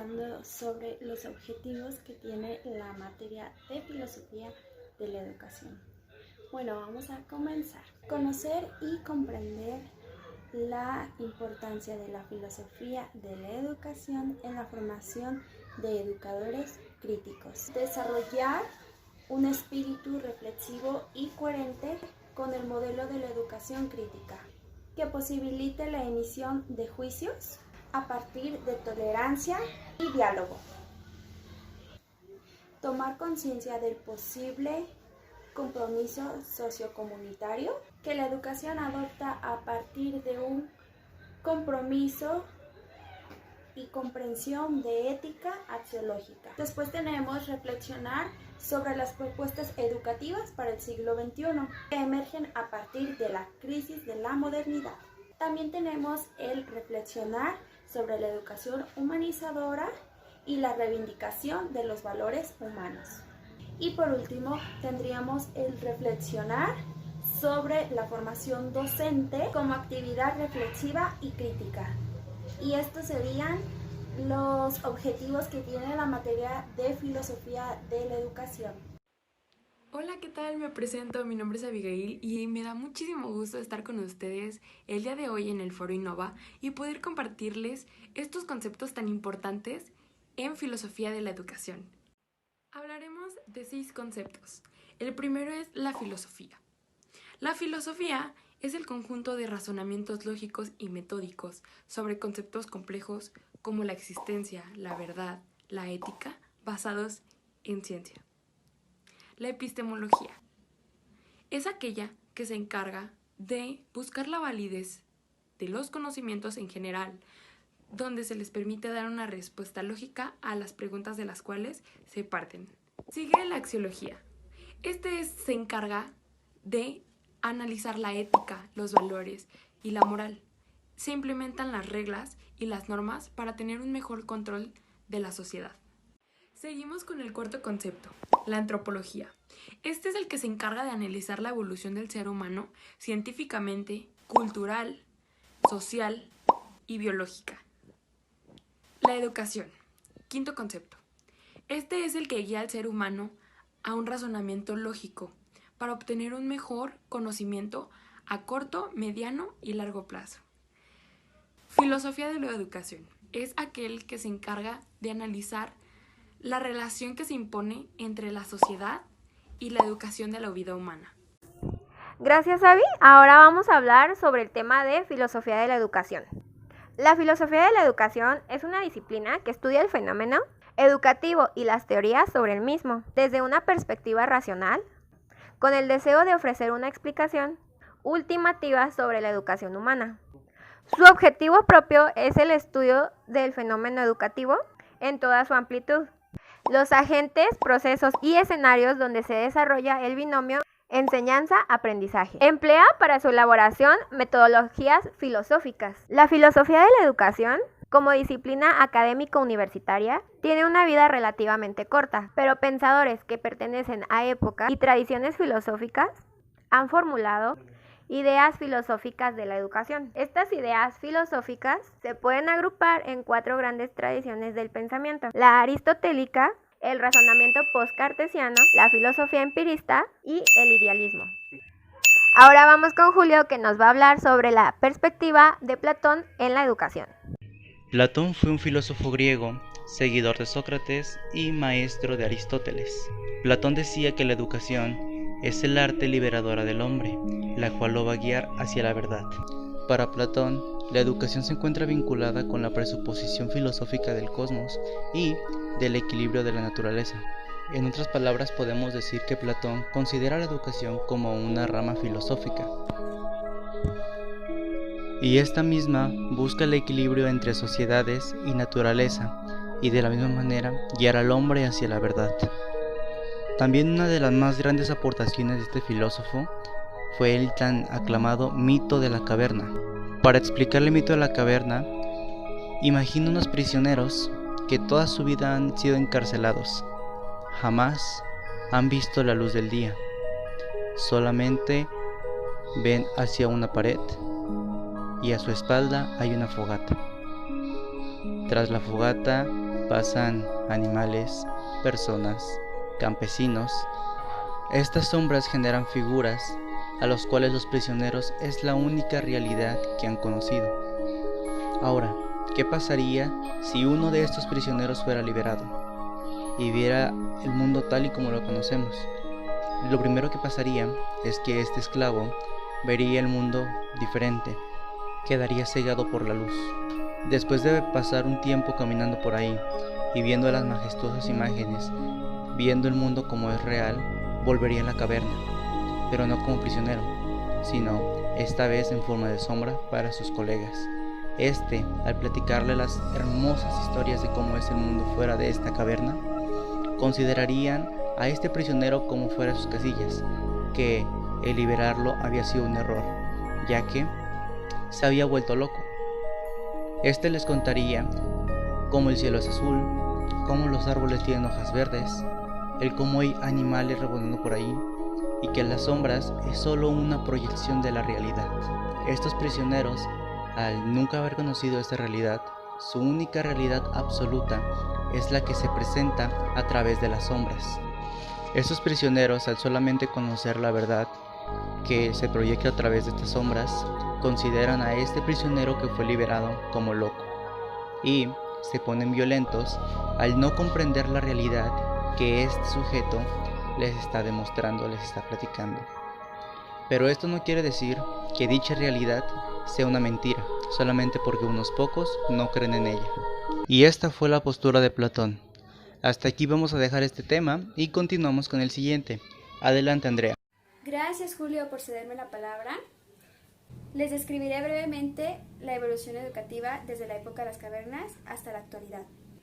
hablando sobre los objetivos que tiene la materia de filosofía de la educación. Bueno, vamos a comenzar. Conocer y comprender la importancia de la filosofía de la educación en la formación de educadores críticos. Desarrollar un espíritu reflexivo y coherente con el modelo de la educación crítica, que posibilite la emisión de juicios a partir de tolerancia y diálogo. Tomar conciencia del posible compromiso sociocomunitario que la educación adopta a partir de un compromiso y comprensión de ética axiológica. Después tenemos reflexionar sobre las propuestas educativas para el siglo XXI que emergen a partir de la crisis de la modernidad. También tenemos el reflexionar sobre la educación humanizadora y la reivindicación de los valores humanos. Y por último, tendríamos el reflexionar sobre la formación docente como actividad reflexiva y crítica. Y estos serían los objetivos que tiene la materia de filosofía de la educación. Hola, ¿qué tal? Me presento, mi nombre es Abigail y me da muchísimo gusto estar con ustedes el día de hoy en el Foro Innova y poder compartirles estos conceptos tan importantes en filosofía de la educación. Hablaremos de 6 conceptos. El primero es la filosofía. La filosofía es el conjunto de razonamientos lógicos y metódicos sobre conceptos complejos como la existencia, la verdad, la ética, basados en ciencia. La epistemología es aquella que se encarga de buscar la validez de los conocimientos en general, donde se les permite dar una respuesta lógica a las preguntas de las cuales se parten. Sigue la axiología. Se encarga de analizar la ética, los valores y la moral. Se implementan las reglas y las normas para tener un mejor control de la sociedad. Seguimos con el cuarto concepto, la antropología. Es el que se encarga de analizar la evolución del ser humano científicamente, cultural, social y biológica. La educación, quinto concepto. Es el que guía al ser humano a un razonamiento lógico para obtener un mejor conocimiento a corto, mediano y largo plazo. Filosofía de la educación. Es aquel que se encarga de analizar la relación que se impone entre la sociedad y la educación de la vida humana. Gracias, Abby. Ahora vamos a hablar sobre el tema de filosofía de la educación. La filosofía de la educación es una disciplina que estudia el fenómeno educativo y las teorías sobre el mismo, desde una perspectiva racional, con el deseo de ofrecer una explicación ultimativa sobre la educación humana. Su objetivo propio es el estudio del fenómeno educativo en toda su amplitud, los agentes, procesos y escenarios donde se desarrolla el binomio enseñanza-aprendizaje. Emplea para su elaboración metodologías filosóficas. La filosofía de la educación, como disciplina académico-universitaria, tiene una vida relativamente corta, pero pensadores que pertenecen a épocas y tradiciones filosóficas han formulado ideas filosóficas de la educación. Estas ideas filosóficas se pueden agrupar en 4 grandes tradiciones del pensamiento: la aristotélica, el razonamiento postcartesiano, la filosofía empirista y el idealismo. Ahora vamos con Julio, que nos va a hablar sobre la perspectiva de Platón en la educación. Platón fue un filósofo griego, seguidor de Sócrates y maestro de Aristóteles. Platón decía que la educación es el arte liberadora del hombre, la cual lo va a guiar hacia la verdad. Para Platón, la educación se encuentra vinculada con la presuposición filosófica del cosmos y del equilibrio de la naturaleza. En otras palabras, podemos decir que Platón considera la educación como una rama filosófica. Y esta misma busca el equilibrio entre sociedades y naturaleza, y de la misma manera guiar al hombre hacia la verdad. También una de las más grandes aportaciones de este filósofo fue el tan aclamado mito de la caverna. Para explicar el mito de la caverna, imagina unos prisioneros que toda su vida han sido encarcelados. Jamás han visto la luz del día. Solamente ven hacia una pared y a su espalda hay una fogata. Tras la fogata pasan animales, personas, campesinos. Estas sombras generan figuras a los cuales los prisioneros es la única realidad que han conocido. Ahora, ¿qué pasaría si uno de estos prisioneros fuera liberado y viera el mundo tal y como lo conocemos? Lo primero que pasaría es que este esclavo vería el mundo diferente, quedaría cegado por la luz. Después de pasar un tiempo caminando por ahí y viendo las majestuosas imágenes, viendo el mundo como es real, volvería a la caverna, pero no como prisionero, sino esta vez en forma de sombra para sus colegas. Al platicarle las hermosas historias de cómo es el mundo fuera de esta caverna, considerarían a este prisionero como fuera de sus casillas, que el liberarlo había sido un error, ya que se había vuelto loco. Les contaría cómo el cielo es azul, cómo los árboles tienen hojas verdes, el cómo hay animales revolando por ahí, y que las sombras es solo una proyección de la realidad. Estos prisioneros, al nunca haber conocido esta realidad, su única realidad absoluta es la que se presenta a través de las sombras. Estos prisioneros, al solamente conocer la verdad que se proyecta a través de estas sombras, consideran a este prisionero que fue liberado como loco y se ponen violentos al no comprender la realidad que este sujeto les está demostrando, les está platicando. Pero esto no quiere decir que dicha realidad sea una mentira, solamente porque unos pocos no creen en ella. Y esta fue la postura de Platón. Hasta aquí vamos a dejar este tema y continuamos con el siguiente. Adelante, Andrea. Gracias, Julio, por cederme la palabra. Les describiré brevemente la evolución educativa desde la época de las cavernas hasta la actualidad.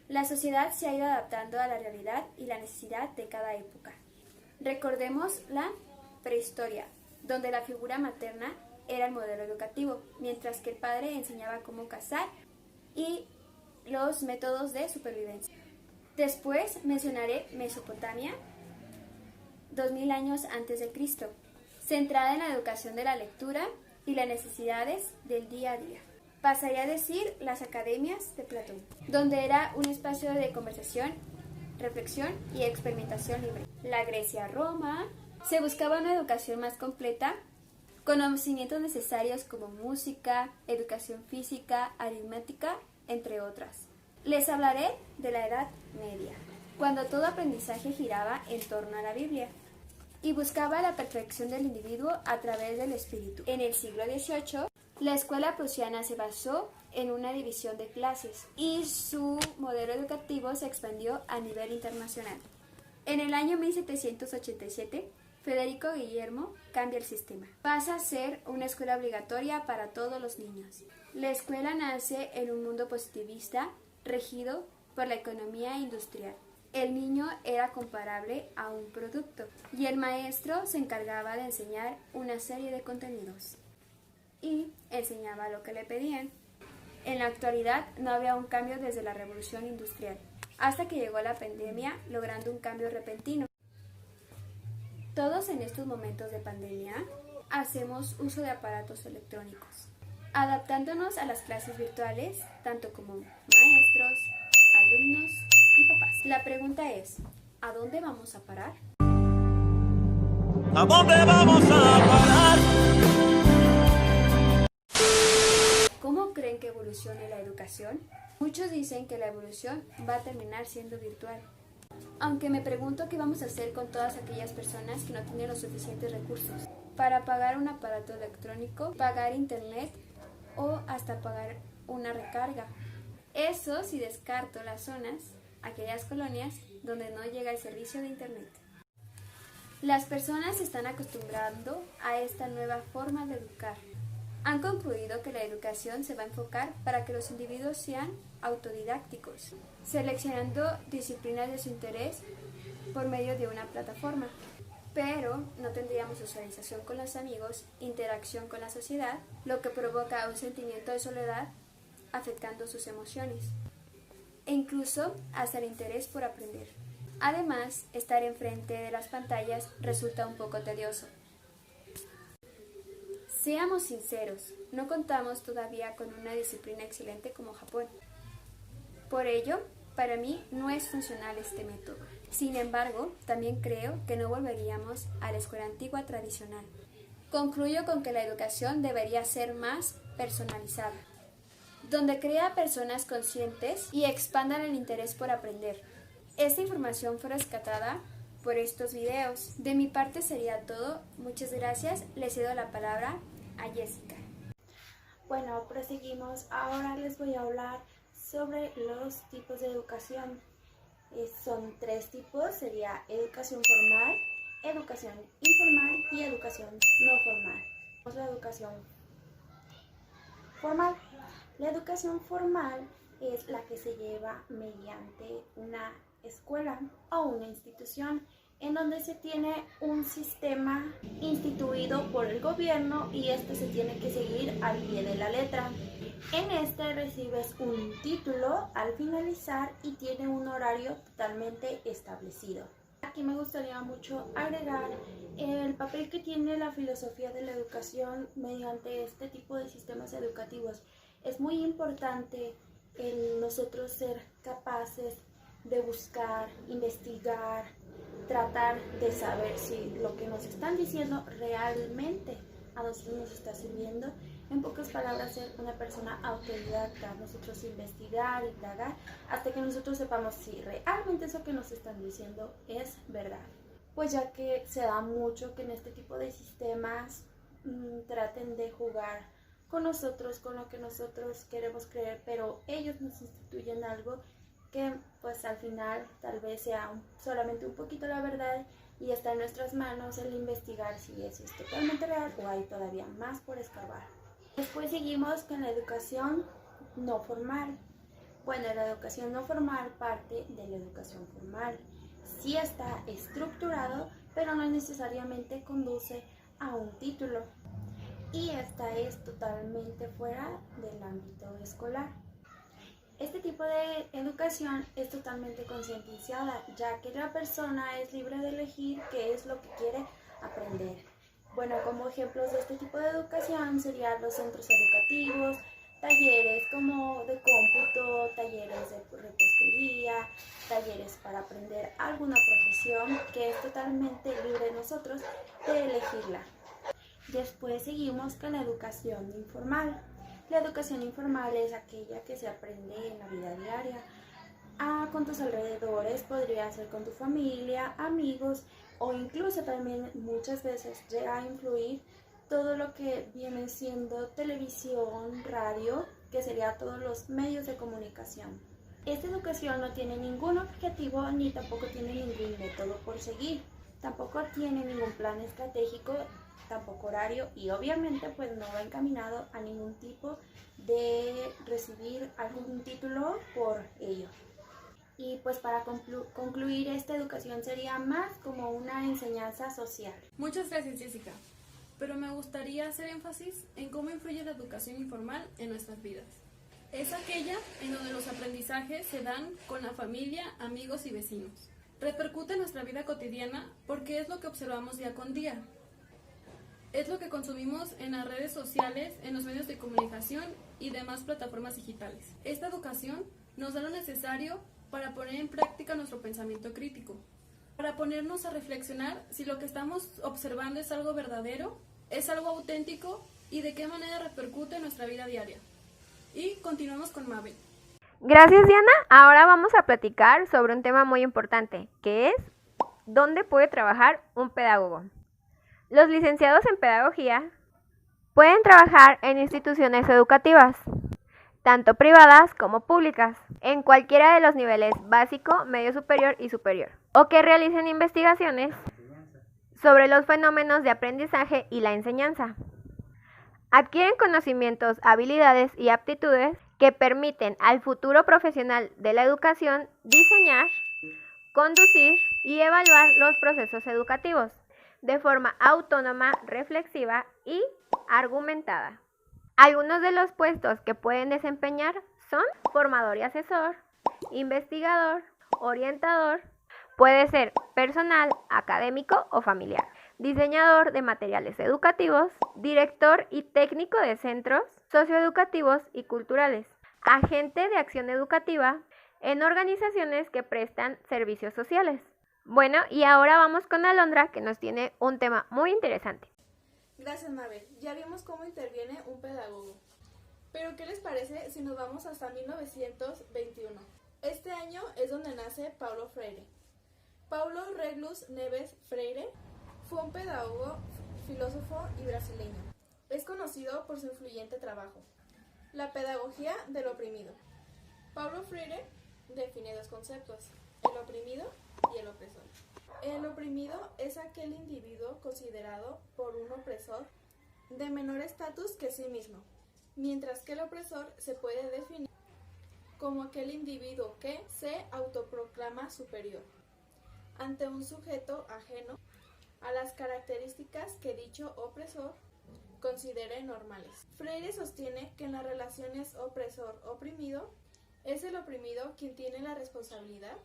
La sociedad se ha ido adaptando a la realidad y la necesidad de cada época. Recordemos la prehistoria, donde la figura materna era el modelo educativo, mientras que el padre enseñaba cómo cazar y los métodos de supervivencia. Después mencionaré Mesopotamia, 2000 años antes de Cristo, centrada en la educación de la lectura y las necesidades del día a día. Pasaría a decir las academias de Platón, donde era un espacio de conversación, reflexión y experimentación libre. La Grecia-Roma, se buscaba una educación más completa, conocimientos necesarios como música, educación física, aritmética, entre otras. Les hablaré de la Edad Media, cuando todo aprendizaje giraba en torno a la Biblia y buscaba la perfección del individuo a través del espíritu. En el siglo XVIII, la escuela prusiana se basó en una división de clases y su modelo educativo se expandió a nivel internacional. En el año 1787, Federico Guillermo cambia el sistema. Pasa a ser una escuela obligatoria para todos los niños. La escuela nace en un mundo positivista regido por la economía industrial. El niño era comparable a un producto y el maestro se encargaba de enseñar una serie de contenidos y enseñaba lo que le pedían. En la actualidad no había un cambio desde la revolución industrial hasta que llegó la pandemia, logrando un cambio repentino. Todos en estos momentos de pandemia hacemos uso de aparatos electrónicos, adaptándonos a las clases virtuales, tanto como maestros, alumnos y papás. La pregunta es, ¿a dónde vamos a parar? ¿A dónde vamos a parar? ¿Cómo creen que evolucione la educación? Muchos dicen que la evolución va a terminar siendo virtual. Aunque me pregunto qué vamos a hacer con todas aquellas personas que no tienen los suficientes recursos para pagar un aparato electrónico, pagar internet o hasta pagar una recarga. Eso si descarto las zonas, aquellas colonias donde no llega el servicio de internet. Las personas se están acostumbrando a esta nueva forma de educar. Han concluido que la educación se va a enfocar para que los individuos sean autodidácticos, seleccionando disciplinas de su interés por medio de una plataforma. Pero no tendríamos socialización con los amigos, interacción con la sociedad, lo que provoca un sentimiento de soledad, afectando sus emociones, e incluso hasta el interés por aprender. Además, estar enfrente de las pantallas resulta un poco tedioso. Seamos sinceros, no contamos todavía con una disciplina excelente como Japón. Por ello, Para mí no es funcional este método. Sin embargo, también creo que no volveríamos a la escuela antigua tradicional. Concluyo con que la educación debería ser más personalizada, donde crea personas conscientes y expandan el interés por aprender. Esta información fue rescatada por estos videos. De mi parte sería todo. Muchas gracias. Le cedo la palabra a Jessica. Bueno, proseguimos. Ahora les voy a hablar sobre los tipos de educación. Son 3 tipos. Sería educación formal, educación informal y educación no formal. La educación formal. La educación formal es la que se lleva mediante una escuela o una institución en donde se tiene un sistema instituido por el gobierno y este se tiene que seguir al pie de la letra. En este recibes un título al finalizar y tiene un horario totalmente establecido. Aquí me gustaría mucho agregar el papel que tiene la filosofía de la educación mediante este tipo de sistemas educativos. Es muy importante el nosotros ser capaces de buscar, investigar, tratar de saber si lo que nos están diciendo realmente a nosotros nos está sirviendo. En pocas palabras, ser una persona autodidacta, nosotros investigar, indagar, hasta que nosotros sepamos si realmente eso que nos están diciendo es verdad. Pues ya que se da mucho que en este tipo de sistemas traten de jugar con nosotros, con lo que nosotros queremos creer, pero ellos nos instituyen algo que pues al final tal vez sea solamente un poquito la verdad y está en nuestras manos el investigar si eso es totalmente real o hay todavía más por escarbar. Después seguimos con la educación no formal. Bueno, la educación no formal parte de la educación formal. Sí está estructurado, pero no necesariamente conduce a un título. Y esta es totalmente fuera del ámbito escolar. Este tipo de educación es totalmente concientizada, ya que la persona es libre de elegir qué es lo que quiere aprender. Bueno, como ejemplos de este tipo de educación serían los centros educativos, talleres como de cómputo, talleres de repostería, talleres para aprender alguna profesión que es totalmente libre de nosotros de elegirla. Después seguimos con la educación informal. La educación informal es aquella que se aprende en la vida diaria, con tus alrededores, podría ser con tu familia, amigos o incluso también muchas veces llega a influir todo lo que viene siendo televisión, radio, que sería todos los medios de comunicación. Esta educación no tiene ningún objetivo ni tampoco tiene ningún método por seguir, tampoco tiene ningún plan estratégico, tampoco horario y obviamente pues no va encaminado a ningún tipo de recibir algún título por ello. Y pues para concluir, esta educación sería más como una enseñanza social. Muchas gracias, Jessica. Pero me gustaría hacer énfasis en cómo influye la educación informal en nuestras vidas. Es aquella en donde los aprendizajes se dan con la familia, amigos y vecinos. Repercute en nuestra vida cotidiana porque es lo que observamos día con día. Es lo que consumimos en las redes sociales, en los medios de comunicación y demás plataformas digitales. Esta educación nos da lo necesario para poner en práctica nuestro pensamiento crítico, para ponernos a reflexionar si lo que estamos observando es algo verdadero, es algo auténtico y de qué manera repercute en nuestra vida diaria. Y continuamos con Mabel. Gracias, Diana. Ahora vamos a platicar sobre un tema muy importante, que es ¿dónde puede trabajar un pedagogo? Los licenciados en pedagogía pueden trabajar en instituciones educativas, tanto privadas como públicas, en cualquiera de los niveles básico, medio superior y superior, o que realicen investigaciones sobre los fenómenos de aprendizaje y la enseñanza. Adquieren conocimientos, habilidades y aptitudes que permiten al futuro profesional de la educación diseñar, conducir y evaluar los procesos educativos de forma autónoma, reflexiva y argumentada. Algunos de los puestos que pueden desempeñar son formador y asesor, investigador, orientador, puede ser personal, académico o familiar, diseñador de materiales educativos, director y técnico de centros socioeducativos y culturales, agente de acción educativa, en organizaciones que prestan servicios sociales. Bueno, y ahora vamos con Alondra, que nos tiene un tema muy interesante. Gracias, Mabel. Ya vimos cómo interviene un pedagogo. Pero ¿qué les parece si nos vamos hasta 1921? Este año es donde nace Paulo Freire. Paulo Reglus Neves Freire fue un pedagogo, filósofo y brasileño. Es conocido por su influyente trabajo, La pedagogía del oprimido. Paulo Freire define dos conceptos, el oprimido y el opresor. El oprimido es aquel individuo considerado por un opresor de menor estatus que sí mismo, mientras que el opresor se puede definir como aquel individuo que se autoproclama superior ante un sujeto ajeno a las características que dicho opresor considere normales. Freire sostiene que en las relaciones opresor-oprimido es el oprimido quien tiene la responsabilidad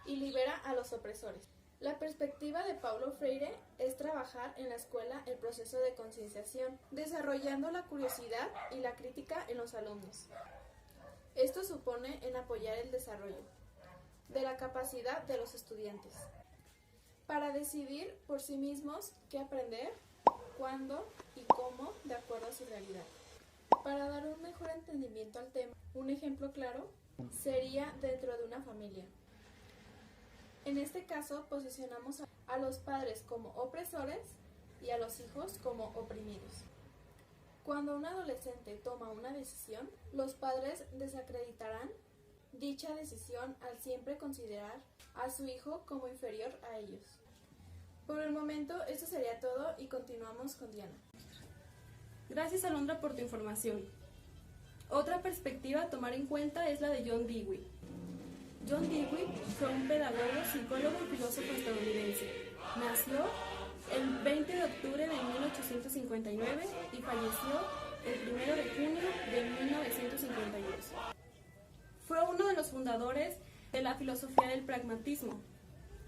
y libera a los opresores. La perspectiva de Paulo Freire es trabajar en la escuela el proceso de concienciación, desarrollando la curiosidad y la crítica en los alumnos. Esto supone en apoyar el desarrollo de la capacidad de los estudiantes para decidir por sí mismos qué aprender, cuándo y cómo, de acuerdo a su realidad. Para dar un mejor entendimiento al tema, un ejemplo claro sería dentro de una familia. En este caso, posicionamos a los padres como opresores y a los hijos como oprimidos. Cuando un adolescente toma una decisión, los padres desacreditarán dicha decisión al siempre considerar a su hijo como inferior a ellos. Por el momento, esto sería todo y continuamos con Diana. Gracias, Alondra, por tu información. Otra perspectiva a tomar en cuenta es la de John Dewey. John Dewey fue un pedagogo, psicólogo y filósofo estadounidense. Nació el 20 de octubre de 1859 y falleció el 1 de junio de 1952. Fue uno de los fundadores de la filosofía del pragmatismo,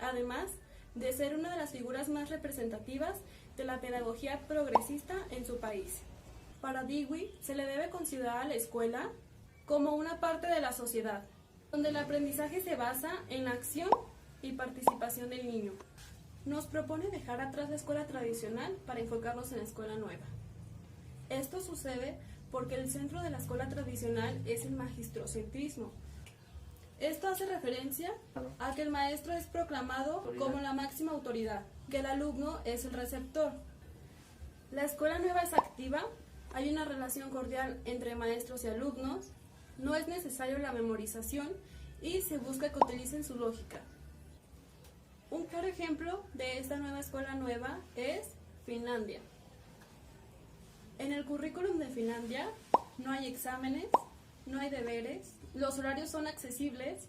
además de ser una de las figuras más representativas de la pedagogía progresista en su país. Para Dewey se le debe considerar a la escuela como una parte de la sociedad, donde el aprendizaje se basa en la acción y participación del niño. Nos propone dejar atrás la escuela tradicional para enfocarnos en la escuela nueva. Esto sucede porque el centro de la escuela tradicional es el magistrocentrismo. Esto hace referencia a que el maestro es proclamado como la máxima autoridad, que el alumno es el receptor. La escuela nueva es activa, hay una relación cordial entre maestros y alumnos, no es necesario la memorización y se busca que utilicen su lógica. Un claro ejemplo de esta nueva escuela nueva es Finlandia. En el currículum de Finlandia no hay exámenes, no hay deberes, los horarios son accesibles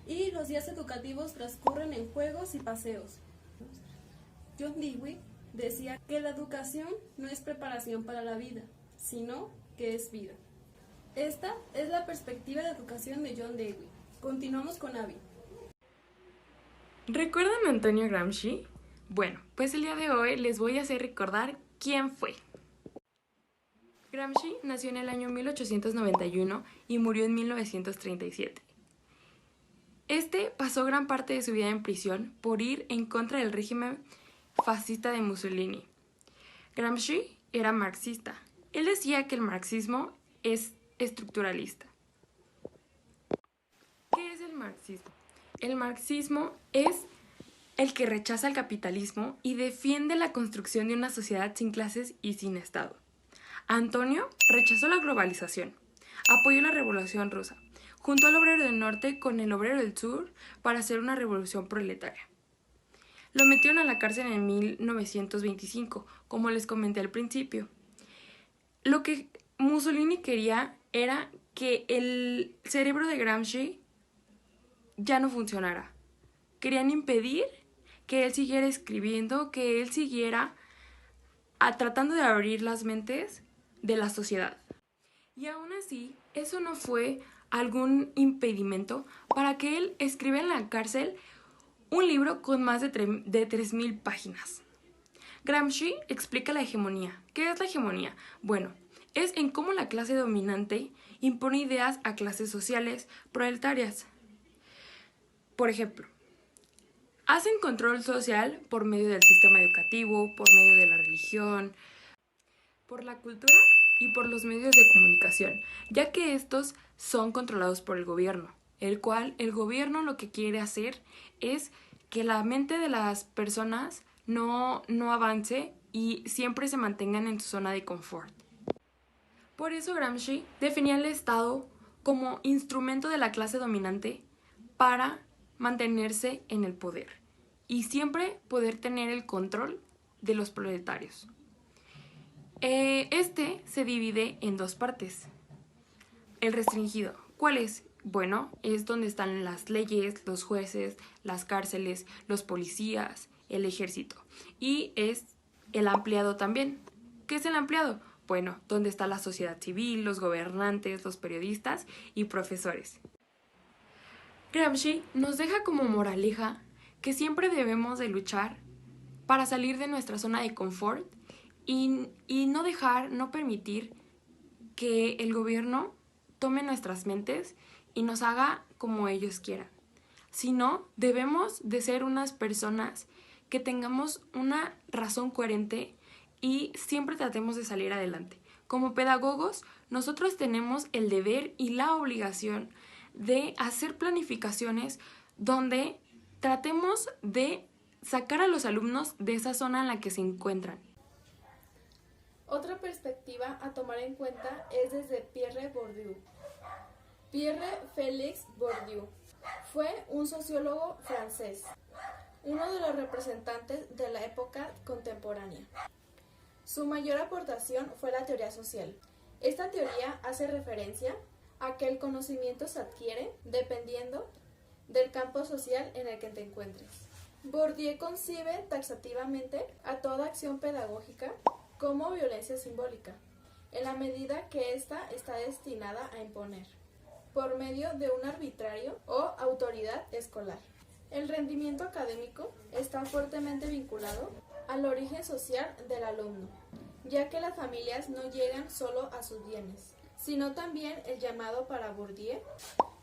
y los días educativos transcurren en juegos y paseos. John Dewey decía que la educación no es preparación para la vida, sino que es vida. Esta es la perspectiva de educación de John Dewey. Continuamos con Abby. ¿Recuerdan a Antonio Gramsci? Bueno, pues el día de hoy les voy a hacer recordar quién fue. Gramsci nació en el año 1891 y murió en 1937. Este pasó gran parte de su vida en prisión por ir en contra del régimen fascista de Mussolini. Gramsci era marxista. Él decía que el marxismo es estructuralista. ¿Qué es el marxismo? El marxismo es el que rechaza el capitalismo y defiende la construcción de una sociedad sin clases y sin Estado. Antonio rechazó la globalización, apoyó la Revolución Rusa, juntó al obrero del norte con el obrero del sur para hacer una revolución proletaria. Lo metieron a la cárcel en 1925, como les comenté al principio. Lo que Mussolini quería era que el cerebro de Gramsci ya no funcionara. Querían impedir que él siguiera escribiendo, que él siguiera tratando de abrir las mentes de la sociedad. Y aún así, eso no fue algún impedimento para que él escribiera en la cárcel un libro con más de 3.000 páginas. Gramsci explica la hegemonía. ¿Qué es la hegemonía? Bueno, es en cómo la clase dominante impone ideas a clases sociales proletarias. Por ejemplo, hacen control social por medio del sistema educativo, por medio de la religión, por la cultura y por los medios de comunicación, ya que estos son controlados por el gobierno, el cual el gobierno lo que quiere hacer es que la mente de las personas no avance y siempre se mantengan en su zona de confort. Por eso Gramsci definía el Estado como instrumento de la clase dominante para mantenerse en el poder y siempre poder tener el control de los proletarios. Este se divide en dos partes. El restringido, ¿cuál es? Bueno, es donde están las leyes, los jueces, las cárceles, los policías, el ejército. Y es el ampliado también. ¿Qué es el ampliado? Bueno, donde está la sociedad civil, los gobernantes, los periodistas y profesores. Gramsci nos deja como moraleja que siempre debemos de luchar para salir de nuestra zona de confort y no permitir que el gobierno tome nuestras mentes y nos haga como ellos quieran, sino debemos de ser unas personas que tengamos una razón coherente y siempre tratemos de salir adelante. Como pedagogos, nosotros tenemos el deber y la obligación de hacer planificaciones donde tratemos de sacar a los alumnos de esa zona en la que se encuentran. Otra perspectiva a tomar en cuenta es desde Pierre Bourdieu. Pierre Félix Bourdieu fue un sociólogo francés, uno de los representantes de la época contemporánea. Su mayor aportación fue la teoría social. Esta teoría hace referencia a que el conocimiento se adquiere dependiendo del campo social en el que te encuentres. Bourdieu concibe taxativamente a toda acción pedagógica como violencia simbólica, en la medida que ésta está destinada a imponer, por medio de un arbitrario o autoridad escolar. El rendimiento académico está fuertemente vinculado al origen social del alumno, ya que las familias no llegan solo a sus bienes, sino también el llamado para Bourdieu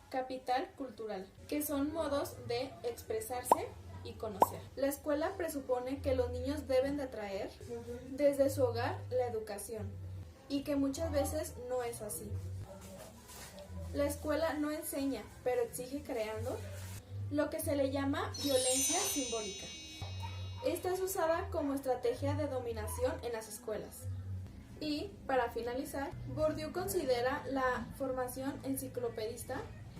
capital cultural, que son modos de expresarse y conocer. La escuela presupone que los niños deben de traer desde su hogar la educación, y que muchas veces no es así. La escuela no enseña, pero exige creando lo que se le llama violencia simbólica. Esta es usada como estrategia de dominación en las escuelas. Y, para finalizar, Bourdieu considera la formación enciclopedista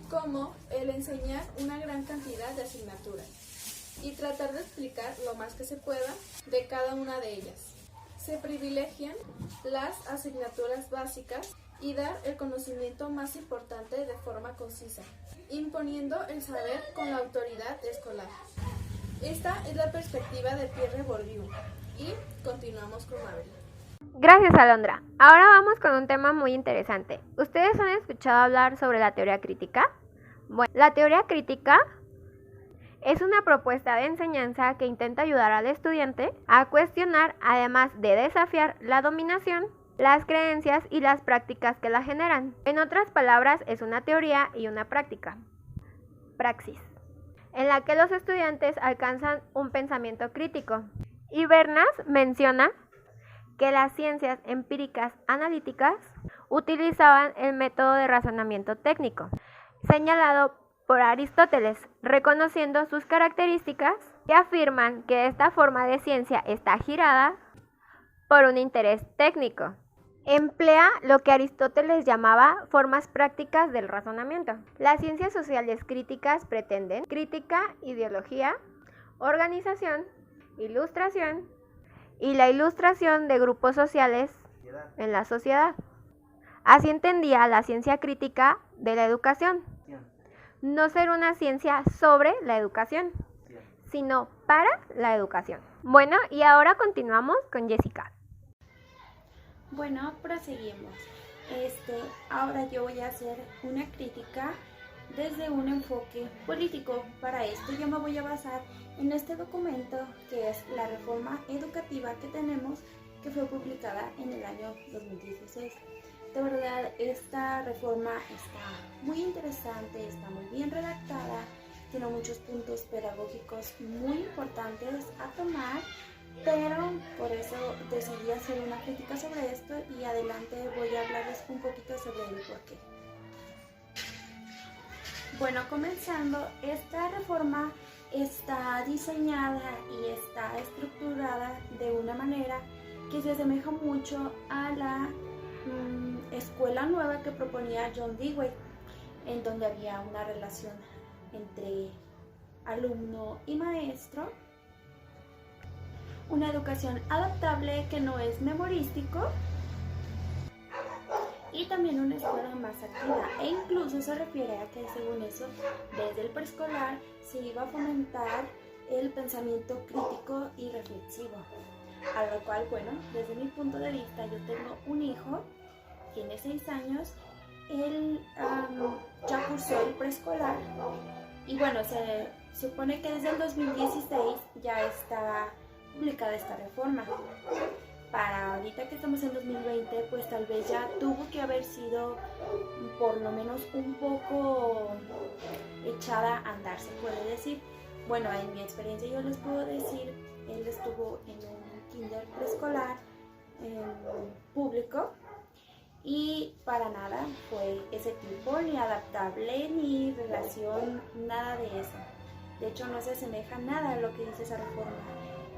como el enseñar una gran cantidad de asignaturas y tratar de explicar lo más que se pueda de cada una de ellas. Se privilegian las asignaturas básicas y dar el conocimiento más importante de forma concisa, imponiendo el saber con la autoridad escolar. Esta es la perspectiva de Pierre Bourdieu y continuamos con Mabel. Gracias, Alondra. Ahora vamos con un tema muy interesante. ¿Ustedes han escuchado hablar sobre la teoría crítica? Bueno, la teoría crítica es una propuesta de enseñanza que intenta ayudar al estudiante a cuestionar, además de desafiar la dominación, las creencias y las prácticas que la generan. En otras palabras, es una teoría y una práctica, praxis, en la que los estudiantes alcanzan un pensamiento crítico. Y Bernas menciona que las ciencias empíricas analíticas utilizaban el método de razonamiento técnico, señalado por Aristóteles, reconociendo sus características y afirman que esta forma de ciencia está girada por un interés técnico. Emplea lo que Aristóteles llamaba formas prácticas del razonamiento. Las ciencias sociales críticas pretenden crítica, ideología, organización, ilustración y la ilustración de grupos sociales en la sociedad. Así entendía la ciencia crítica de la educación. No ser una ciencia sobre la educación, sino para la educación. Bueno, y ahora continuamos con Jessica. Bueno, proseguimos. Ahora yo voy a hacer una crítica desde un enfoque político. Para esto yo me voy a basar en este documento que es la reforma educativa que tenemos, que fue publicada en el año 2016. De verdad, esta reforma está muy interesante, está muy bien redactada tiene muchos puntos pedagógicos muy importantes a tomar, pero por eso decidí hacer una crítica sobre esto y adelante voy a hablarles un poquito sobre el porqué. Bueno, comenzando, esta reforma está diseñada y está estructurada de una manera que se asemeja mucho a la escuela nueva que proponía John Dewey, en donde había una relación entre alumno y maestro, una educación adaptable que no es memorístico y también una escuela más activa, e incluso se refiere a que según eso desde el preescolar se iba a fomentar el pensamiento crítico y reflexivo, a lo cual, bueno, desde mi punto de vista, yo tengo un hijo, tiene 6 años, él ya cursó el preescolar y bueno, se supone que desde el 2016 ya está publicada esta reforma. Para ahorita que estamos en 2020, pues tal vez ya tuvo que haber sido por lo menos un poco echada a andar, se puede decir. Bueno, en mi experiencia yo les puedo decir, él estuvo en un kinder preescolar público y para nada fue ese tipo, ni adaptable, ni relación, nada de eso. De hecho, no se asemeja nada a lo que dice esa reforma.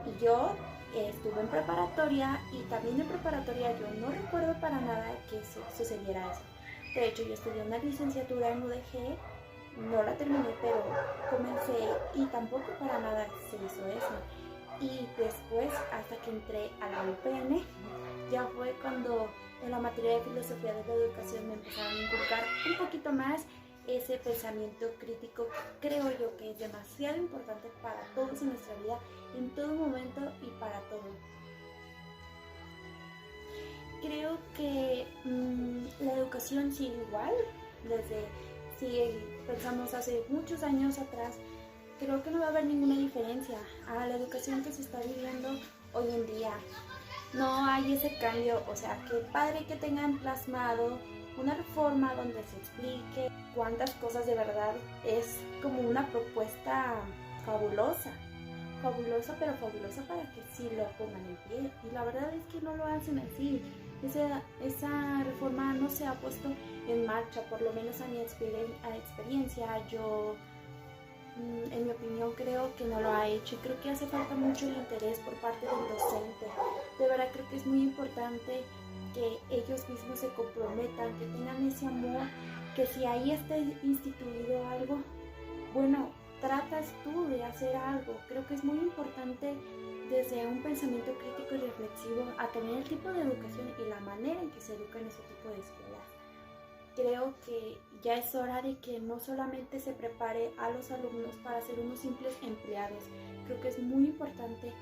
Y yo estuve en preparatoria y también en preparatoria yo no recuerdo para nada que sucediera eso. De hecho, yo estudié una licenciatura en UDG, no la terminé, pero comencé y tampoco para nada se hizo eso. Y después, hasta que entré a la UPN, ya fue cuando en la materia de filosofía de la educación me empezaron a inculcar un poquito más ese pensamiento crítico que creo yo que es demasiado importante para todos en nuestra vida, en todo momento y para todo. Creo que la educación sigue igual, si pensamos hace muchos años atrás, creo que no va a haber ninguna diferencia a la educación que se está viviendo hoy en día. No hay ese cambio, o sea, qué padre que tengan plasmado una reforma donde se explique cuántas cosas de verdad, es como una propuesta fabulosa, pero fabulosa para que sí lo pongan en pie. Y la verdad es que no lo hacen así. Esa reforma no se ha puesto en marcha, por lo menos a mi experiencia. Yo, en mi opinión, creo que no lo ha hecho y creo que hace falta mucho el interés por parte del docente. De verdad creo que es muy importante que ellos mismos se comprometan, que tengan ese amor, que si ahí está instituido algo, bueno, tratas tú de hacer algo. Creo que es muy importante desde un pensamiento crítico y reflexivo a tener el tipo de educación y la manera en que se educa en ese tipo de escuelas. Creo que ya es hora de que no solamente se prepare a los alumnos para ser unos simples empleados. Creo que es muy importante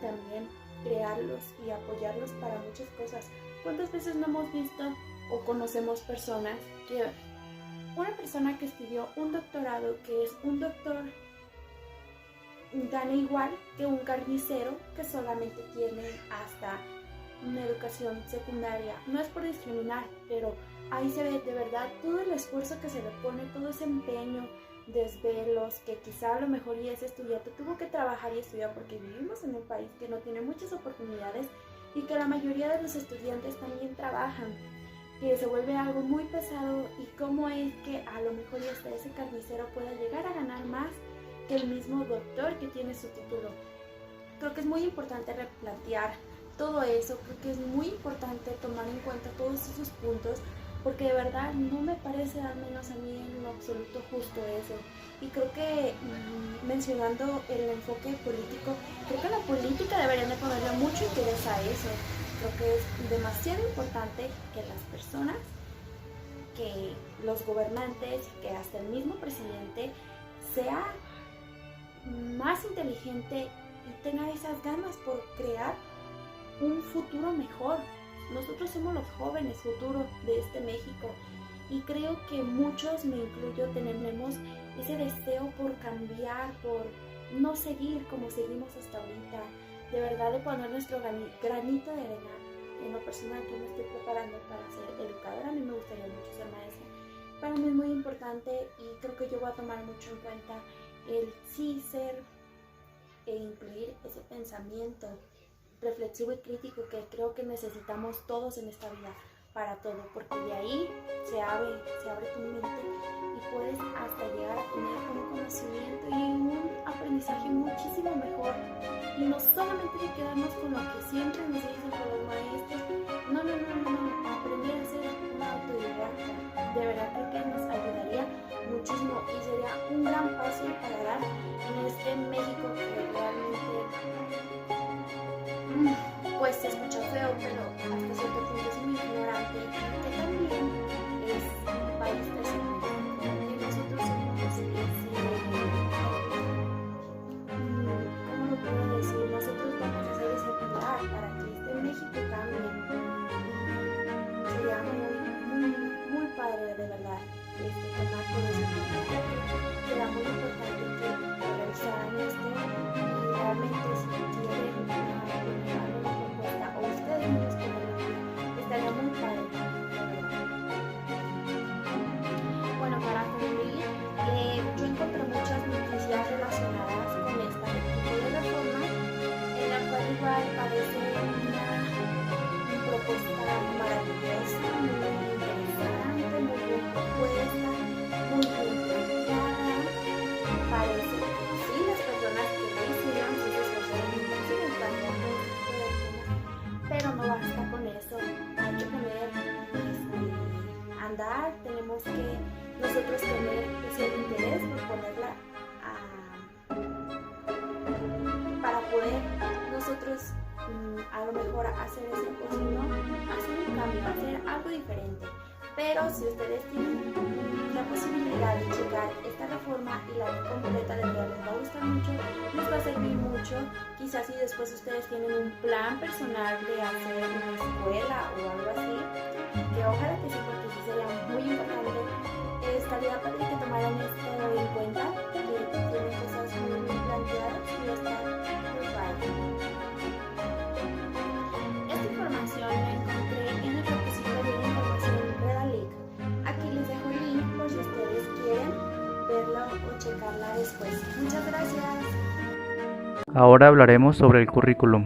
también crearlos y apoyarlos para muchas cosas. ¿Cuántas veces no hemos visto o conocemos personas que una persona que estudió un doctorado, que es un doctor, gana igual que un carnicero que solamente tiene hasta una educación secundaria? No es por discriminar, pero ahí se ve de verdad todo el esfuerzo que se le pone, todo ese empeño, desvelos, que quizá a lo mejor y ese estudiante tuvo que trabajar y estudiar, porque vivimos en un país que no tiene muchas oportunidades y que la mayoría de los estudiantes también trabajan, que se vuelve algo muy pesado. Y cómo es que a lo mejor y hasta ese carnicero pueda llegar a ganar más que el mismo doctor que tiene su título. Creo que es muy importante replantear todo eso, creo que es muy importante tomar en cuenta todos esos puntos, porque de verdad no me parece, al menos a mí, en lo absoluto justo eso. Y creo que mencionando el enfoque político, creo que la política deberían de ponerle mucho interés a eso. Creo que es demasiado importante que las personas, que los gobernantes, que hasta el mismo presidente sea más inteligente y tenga esas ganas por crear un futuro mejor. Nosotros somos los jóvenes futuro de este México y creo que muchos, me incluyo, tenemos ese deseo por cambiar, por no seguir como seguimos hasta ahorita, de verdad de poner nuestro granito de arena. En lo personal, yo me estoy preparando para ser educadora, a mí me gustaría mucho ser maestra, para mí es muy importante y creo que yo voy a tomar mucho en cuenta el sí ser e incluir ese pensamiento reflexivo y crítico que creo que necesitamos todos en esta vida para todo, porque de ahí se abre tu mente y puedes hasta llegar a tener un conocimiento y un aprendizaje muchísimo mejor, y no solamente de quedarnos con lo que siempre nos dicen los maestros, no, aprender a ser una autodidacta, de verdad creo que nos ayudaría muchísimo y sería un gran paso para dar en este México que realmente pues se escucha feo, pero hasta cierto punto es muy ignorante, que también es un país tercermundista, que nosotros somos ¿cómo lo puedo decir? Nosotros vamos a hacer ese pilar para que este México cambie. Sería muy padre, de verdad, tomar todo eso. Será muy importante que revisaran esto y realmente si quieren o ustedes mismos estaría muy padre, de verdad. Bueno, para concluir, yo encontré muchas noticias relacionadas con esta tipo de reforma, en la cual igual parece una propuesta maravillosa, muy interesante, muy bien propuesta, muy bien planteada. Parece que sí, las personas que lo hicieron sí se esforzaron muchísimo en plantear todo este tipo de reformas, pero no basta con eso. Hay que poner andar, tenemos que nosotros tener ese interés por ponerla para poder nosotros a lo mejor hacer ese cocino, hacer un cambio, hacer algo diferente. Pero si ustedes tienen la posibilidad de checar esta reforma y la completa, de verdad les va a gustar mucho, les va a servir mucho. Quizás si después ustedes tienen un plan personal de hacer una escuela o algo así, que ojalá que sí, porque sí sería muy importante. Estaría padre que tomaran esto en cuenta, que tienen cosas muy bien planteadas y está muy padre. Esta información la encontré en el repositorio de información Redalic. Aquí les dejo el link por si ustedes quieren verla o checarla después. Muchas gracias. Ahora hablaremos sobre el currículum.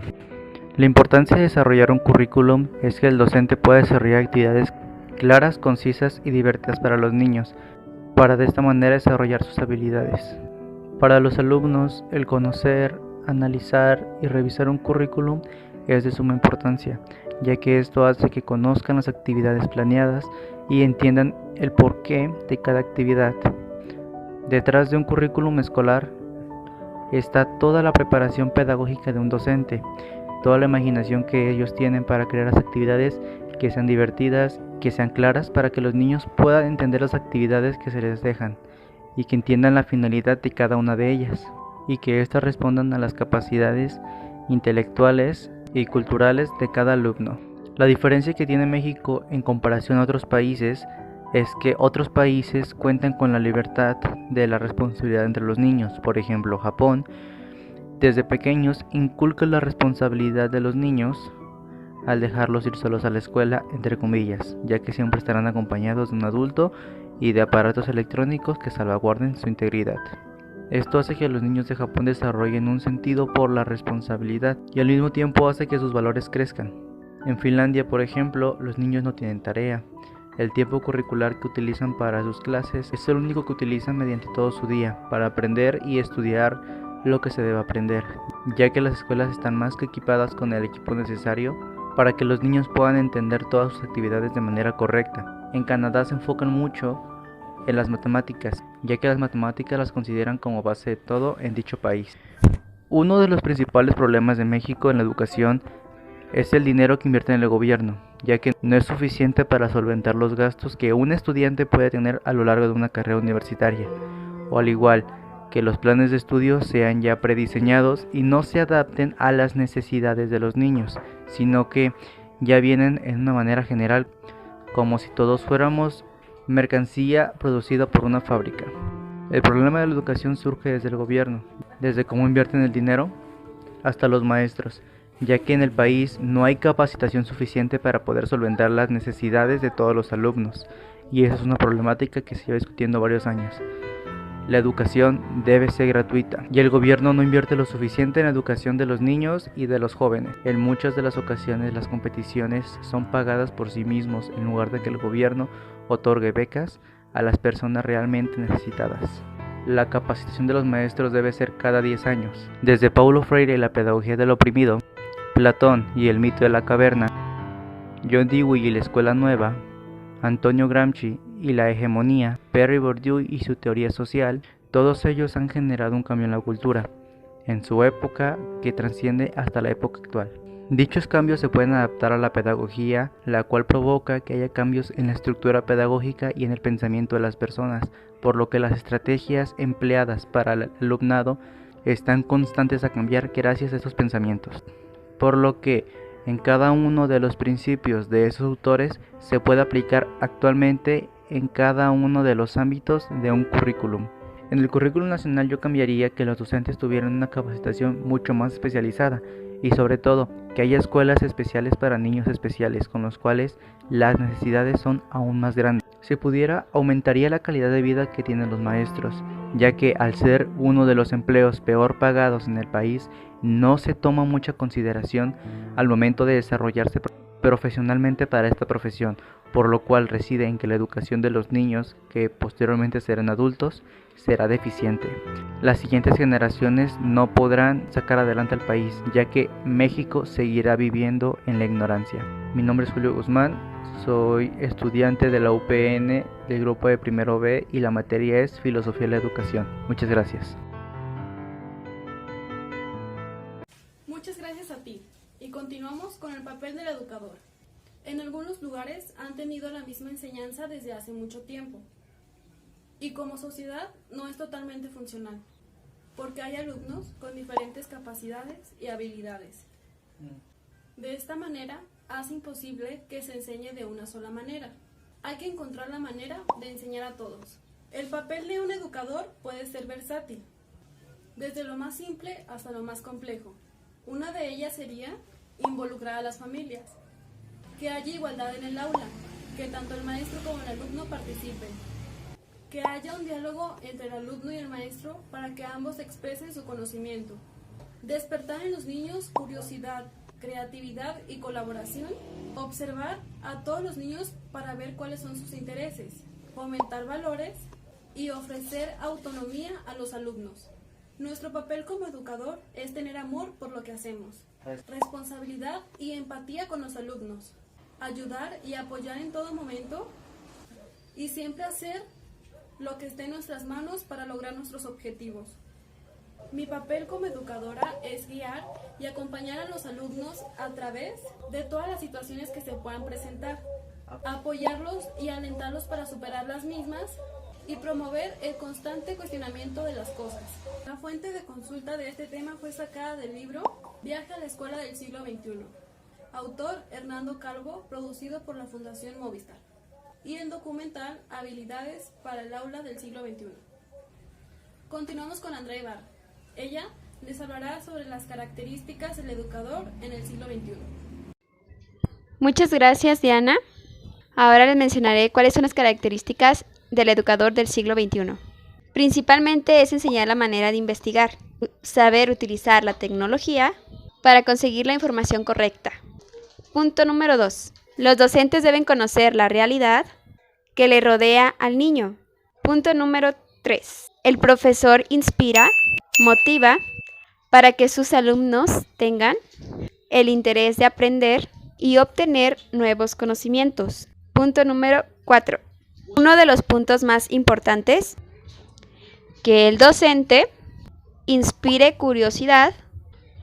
La importancia de desarrollar un currículum es que el docente pueda desarrollar actividades claras, concisas y divertidas para los niños, para de esta manera desarrollar sus habilidades. Para los alumnos, el conocer, analizar y revisar un currículum es de suma importancia, ya que esto hace que conozcan las actividades planeadas y entiendan el porqué de cada actividad. Detrás de un currículum escolar está toda la preparación pedagógica de un docente, toda la imaginación que ellos tienen para crear las actividades que sean divertidas, que sean claras, para que los niños puedan entender las actividades que se les dejan y que entiendan la finalidad de cada una de ellas y que éstas respondan a las capacidades intelectuales y culturales de cada alumno. La diferencia que tiene México en comparación a otros países es que otros países cuentan con la libertad de la responsabilidad entre los niños. Por ejemplo, Japón, desde pequeños inculca la responsabilidad de los niños al dejarlos ir solos a la escuela, entre comillas, ya que siempre estarán acompañados de un adulto y de aparatos electrónicos que salvaguarden su integridad. Esto hace que los niños de Japón desarrollen un sentido por la responsabilidad y al mismo tiempo hace que sus valores crezcan. En Finlandia, por ejemplo, los niños no tienen tarea. El tiempo curricular que utilizan para sus clases es el único que utilizan mediante todo su día para aprender y estudiar lo que se debe aprender, ya que las escuelas están más que equipadas con el equipo necesario para que los niños puedan entender todas sus actividades de manera correcta. En Canadá se enfocan mucho en las matemáticas, ya que las matemáticas las consideran como base de todo en dicho país. Uno de los principales problemas de México en la educación es el dinero que invierte en el gobierno, ya que no es suficiente para solventar los gastos que un estudiante puede tener a lo largo de una carrera universitaria, o al igual que los planes de estudio sean ya prediseñados y no se adapten a las necesidades de los niños, sino que ya vienen en una manera general, como si todos fuéramos mercancía producida por una fábrica. El problema de la educación surge desde el gobierno, desde cómo invierten el dinero hasta los maestros, ya que en el país no hay capacitación suficiente para poder solventar las necesidades de todos los alumnos. y esa es una problemática que se lleva discutiendo varios años. La educación debe ser gratuita y el gobierno no invierte lo suficiente en la educación de los niños y de los jóvenes. En muchas de las ocasiones las competiciones son pagadas por sí mismos en lugar de que el gobierno otorgue becas a las personas realmente necesitadas. La capacitación de los maestros debe ser cada 10 años. Desde Paulo Freire y la pedagogía del oprimido, Platón y el mito de la caverna, John Dewey y la escuela nueva, Antonio Gramsci y la hegemonía, Perry Bourdieu y su teoría social, todos ellos han generado un cambio en la cultura, en su época que trasciende hasta la época actual. Dichos cambios se pueden adaptar a la pedagogía, la cual provoca que haya cambios en la estructura pedagógica y en el pensamiento de las personas, por lo que las estrategias empleadas para el alumnado están constantes a cambiar gracias a estos pensamientos. Por lo que en cada uno de los principios de esos autores se puede aplicar actualmente en cada uno de los ámbitos de un currículum. En el currículum nacional yo cambiaría que los docentes tuvieran una capacitación mucho más especializada y sobre todo que haya escuelas especiales para niños especiales con los cuales las necesidades son aún más grandes. Si pudiera, aumentaría la calidad de vida que tienen los maestros, ya que al ser uno de los empleos peor pagados en el país, no se toma mucha consideración al momento de desarrollarse profesionalmente para esta profesión, por lo cual reside en que la educación de los niños, que posteriormente serán adultos, será deficiente. Las siguientes generaciones no podrán sacar adelante al país, ya que México seguirá viviendo en la ignorancia. Mi nombre es Julio Guzmán, soy estudiante de la UPN del grupo de primero B y la materia es Filosofía de la Educación. Muchas gracias. Muchas gracias a ti. Y continuamos con el papel del educador. En algunos lugares han tenido la misma enseñanza desde hace mucho tiempo. Y como sociedad no es totalmente funcional, porque hay alumnos con diferentes capacidades y habilidades. De esta manera, hace imposible que se enseñe de una sola manera. Hay que encontrar la manera de enseñar a todos. El papel de un educador puede ser versátil, desde lo más simple hasta lo más complejo. Una de ellas sería involucrar a las familias, que haya igualdad en el aula, que tanto el maestro como el alumno participen, que haya un diálogo entre el alumno y el maestro para que ambos expresen su conocimiento, despertar en los niños curiosidad, creatividad y colaboración, observar a todos los niños para ver cuáles son sus intereses, fomentar valores y ofrecer autonomía a los alumnos. Nuestro papel como educador es tener amor por lo que hacemos, responsabilidad y empatía con los alumnos, ayudar y apoyar en todo momento y siempre hacer lo que esté en nuestras manos para lograr nuestros objetivos. Mi papel como educadora es guiar y acompañar a los alumnos a través de todas las situaciones que se puedan presentar, apoyarlos y alentarlos para superar las mismas y promover el constante cuestionamiento de las cosas. La fuente de consulta de este tema fue sacada del libro Viaje a la Escuela del Siglo XXI, autor Hernando Calvo, producido por la Fundación Movistar, y el documental Habilidades para el Aula del Siglo XXI. Continuamos con Andrea Ibarra. Ella les hablará sobre las características del educador en el siglo XXI. Muchas gracias, Diana. Ahora les mencionaré cuáles son las características del educador del siglo XXI. Principalmente es enseñar la manera de investigar, saber utilizar la tecnología para conseguir la información correcta. Punto número 2. Los docentes deben conocer la realidad que le rodea al niño. Punto número 3. El profesor inspira, motiva para que sus alumnos tengan el interés de aprender y obtener nuevos conocimientos. Punto número 4. Uno de los puntos más importantes, que el docente inspire curiosidad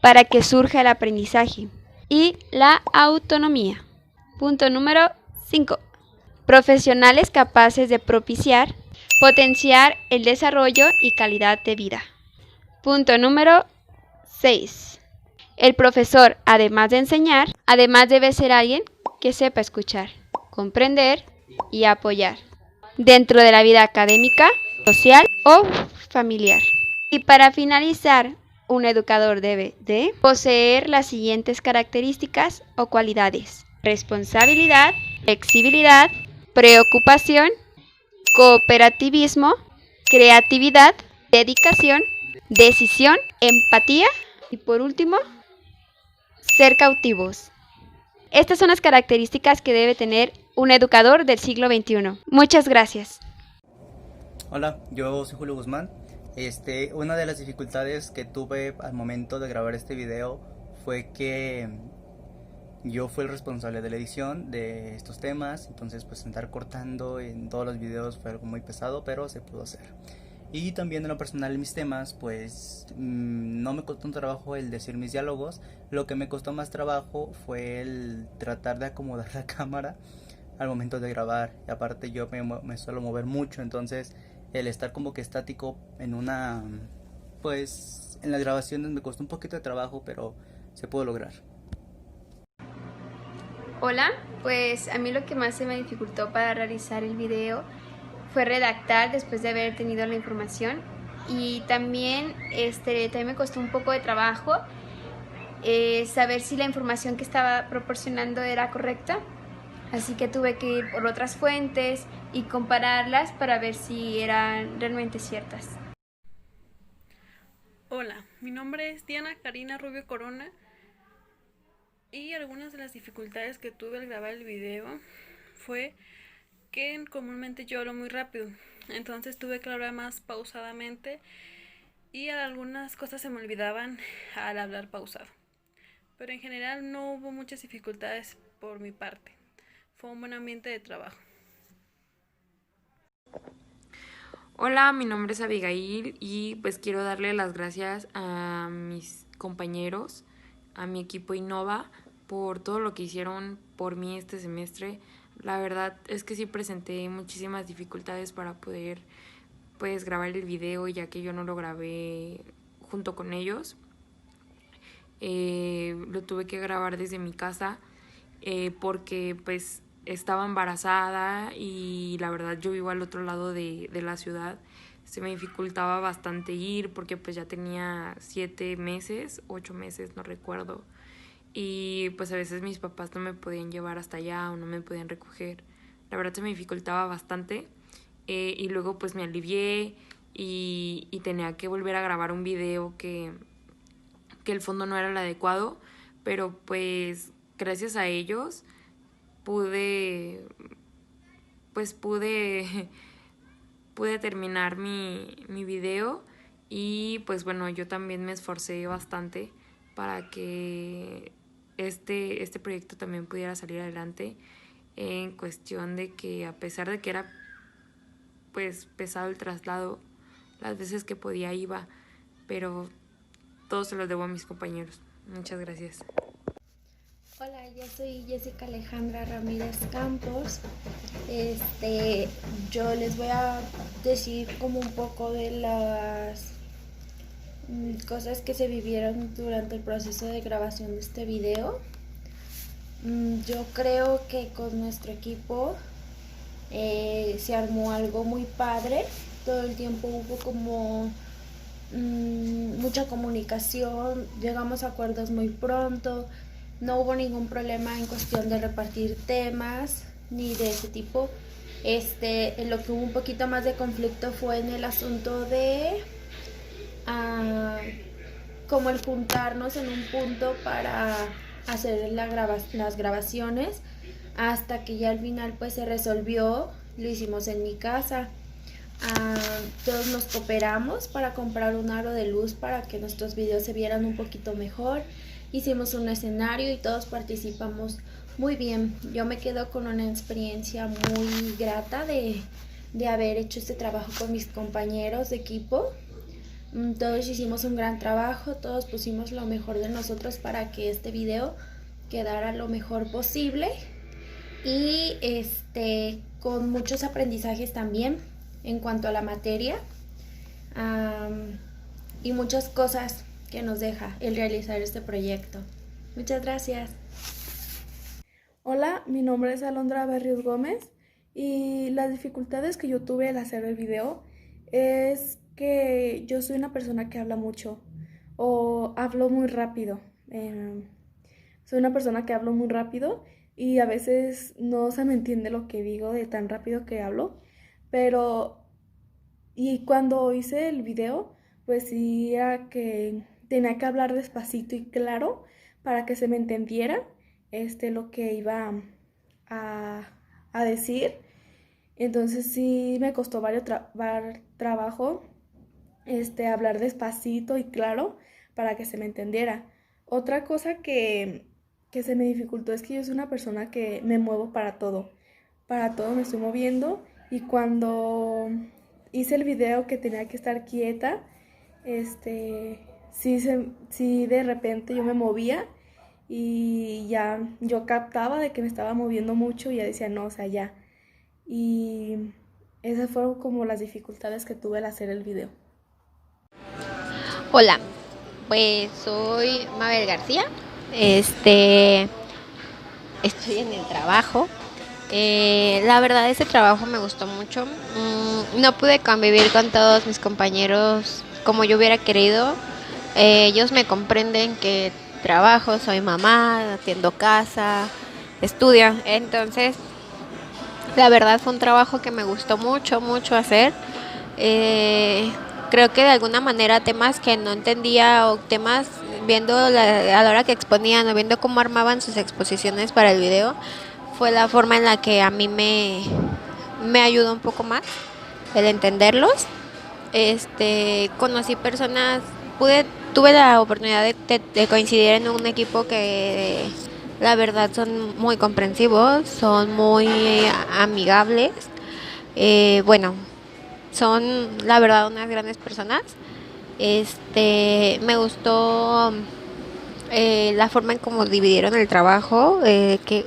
para que surja el aprendizaje y la autonomía. Punto número 5. Profesionales capaces de propiciar, potenciar el desarrollo y calidad de vida. Punto número 6. El profesor, además de enseñar, además debe ser alguien que sepa escuchar, comprender y apoyar dentro de la vida académica, social o familiar. Y para finalizar, un educador debe de poseer las siguientes características o cualidades: responsabilidad, flexibilidad, preocupación, cooperativismo, creatividad, dedicación, decisión, empatía y por último, ser cautivos. Estas son las características que debe tener un educador del siglo XXI. Muchas gracias. Hola, yo soy Julio Guzmán. Una de las dificultades que tuve al momento de grabar este video fue que yo fui el responsable de la edición de estos temas, entonces pues andar cortando en todos los videos fue algo muy pesado, pero se pudo hacer. Y también en lo personal en mis temas, pues no me costó un trabajo el decir mis diálogos. Lo que me costó más trabajo fue el tratar de acomodar la cámara al momento de grabar. Y aparte yo me suelo mover mucho, entonces el estar como que estático en pues en las grabaciones me costó un poquito de trabajo, pero se pudo lograr. Hola, pues a mí lo que más se me dificultó para realizar el video fue redactar después de haber tenido la información y también me costó un poco de trabajo saber si la información que estaba proporcionando era correcta, así que tuve que ir por otras fuentes y compararlas para ver si eran realmente ciertas. Hola, mi nombre es Diana Karina Rubio Corona y algunas de las dificultades que tuve al grabar el video fue que comúnmente yo hablo muy rápido, entonces tuve que hablar más pausadamente y algunas cosas se me olvidaban al hablar pausado. Pero en general no hubo muchas dificultades por mi parte, fue un buen ambiente de trabajo. Hola, mi nombre es Abigail y pues quiero darle las gracias a mis compañeros, a mi equipo Innova, por todo lo que hicieron por mí este semestre. La verdad es que sí presenté muchísimas dificultades para poder pues grabar el video, ya que yo no lo grabé junto con ellos. Lo tuve que grabar desde mi casa porque pues estaba embarazada y la verdad yo vivo al otro lado de la ciudad. Se me dificultaba bastante ir porque pues ya tenía 7 meses, 8 meses, no recuerdo. Y pues a veces mis papás no me podían llevar hasta allá o no me podían recoger. La verdad se me dificultaba bastante y luego pues me alivié y tenía que volver a grabar un video que el fondo no era el adecuado, pero pues gracias a ellos pude terminar mi video y pues bueno, yo también me esforcé bastante para que este proyecto también pudiera salir adelante, en cuestión de que a pesar de que era pues pesado el traslado, las veces que podía iba, pero todo se lo debo a mis compañeros. Muchas gracias. Hola, yo soy Jessica Alejandra Ramírez Campos. Yo les voy a decir como un poco de las cosas que se vivieron durante el proceso de grabación de este video. Yo creo que con nuestro equipo se armó algo muy padre. Todo el tiempo hubo como mucha comunicación, llegamos a acuerdos muy pronto, no hubo ningún problema en cuestión de repartir temas ni de ese tipo. En lo que hubo un poquito más de conflicto fue en el asunto de como el juntarnos en un punto para hacer las grabaciones, hasta que ya al final pues se resolvió, lo hicimos en mi casa. Todos nos cooperamos para comprar un aro de luz para que nuestros videos se vieran un poquito mejor. Hicimos un escenario y todos participamos muy bien. Yo me quedo con una experiencia muy grata de haber hecho este trabajo con mis compañeros de equipo. Todos hicimos un gran trabajo, todos pusimos lo mejor de nosotros para que este video quedara lo mejor posible y con muchos aprendizajes también en cuanto a la materia y muchas cosas que nos deja el realizar este proyecto. Muchas gracias. Hola, mi nombre es Alondra Berrios Gómez y las dificultades que yo tuve al hacer el video es que yo soy una persona que habla mucho o hablo muy rápido. Soy una persona que hablo muy rápido y a veces no se me entiende lo que digo de tan rápido que hablo, pero y cuando hice el video, pues sí era que tenía que hablar despacito y claro para que se me entendiera lo que iba a decir. Entonces sí me costó varios trabajo hablar despacito y claro para que se me entendiera. Otra cosa que se me dificultó es que yo soy una persona que me muevo para todo me estoy moviendo, y cuando hice el video que tenía que estar quieta, sí de repente yo me movía y ya yo captaba de que me estaba moviendo mucho y ya decía no, o sea, ya. Y esas fueron como las dificultades que tuve al hacer el video. Hola, pues soy Mabel García. Estoy en el trabajo. La verdad, ese trabajo me gustó mucho. No pude convivir con todos mis compañeros como yo hubiera querido. Ellos me comprenden que trabajo, soy mamá, atiendo casa, estudio. Entonces, la verdad fue un trabajo que me gustó mucho, mucho hacer. Creo que de alguna manera temas que no entendía o temas viendo a la hora que exponían o viendo cómo armaban sus exposiciones para el video, fue la forma en la que a mí me ayudó un poco más el entenderlos. Conocí personas, tuve la oportunidad de coincidir en un equipo que la verdad son muy comprensivos, son muy amigables. Bueno, son la verdad unas grandes personas. Me gustó la forma en cómo dividieron el trabajo, que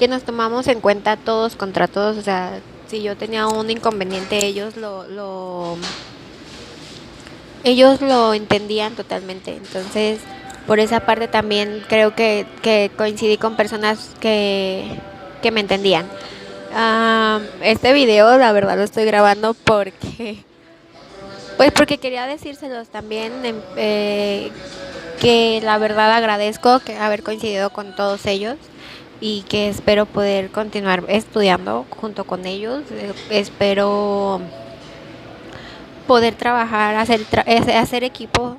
nos tomamos en cuenta todos contra todos. O sea, si yo tenía un inconveniente, ellos lo entendían totalmente. Entonces, por esa parte también creo que coincidí con personas que me entendían. Este video la verdad lo estoy grabando porque quería decírselos también, que la verdad agradezco haber coincidido con todos ellos y que espero poder continuar estudiando junto con ellos. Espero poder trabajar, hacer equipo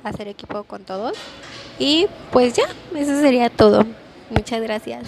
con todos, y pues ya, eso sería todo. Muchas gracias.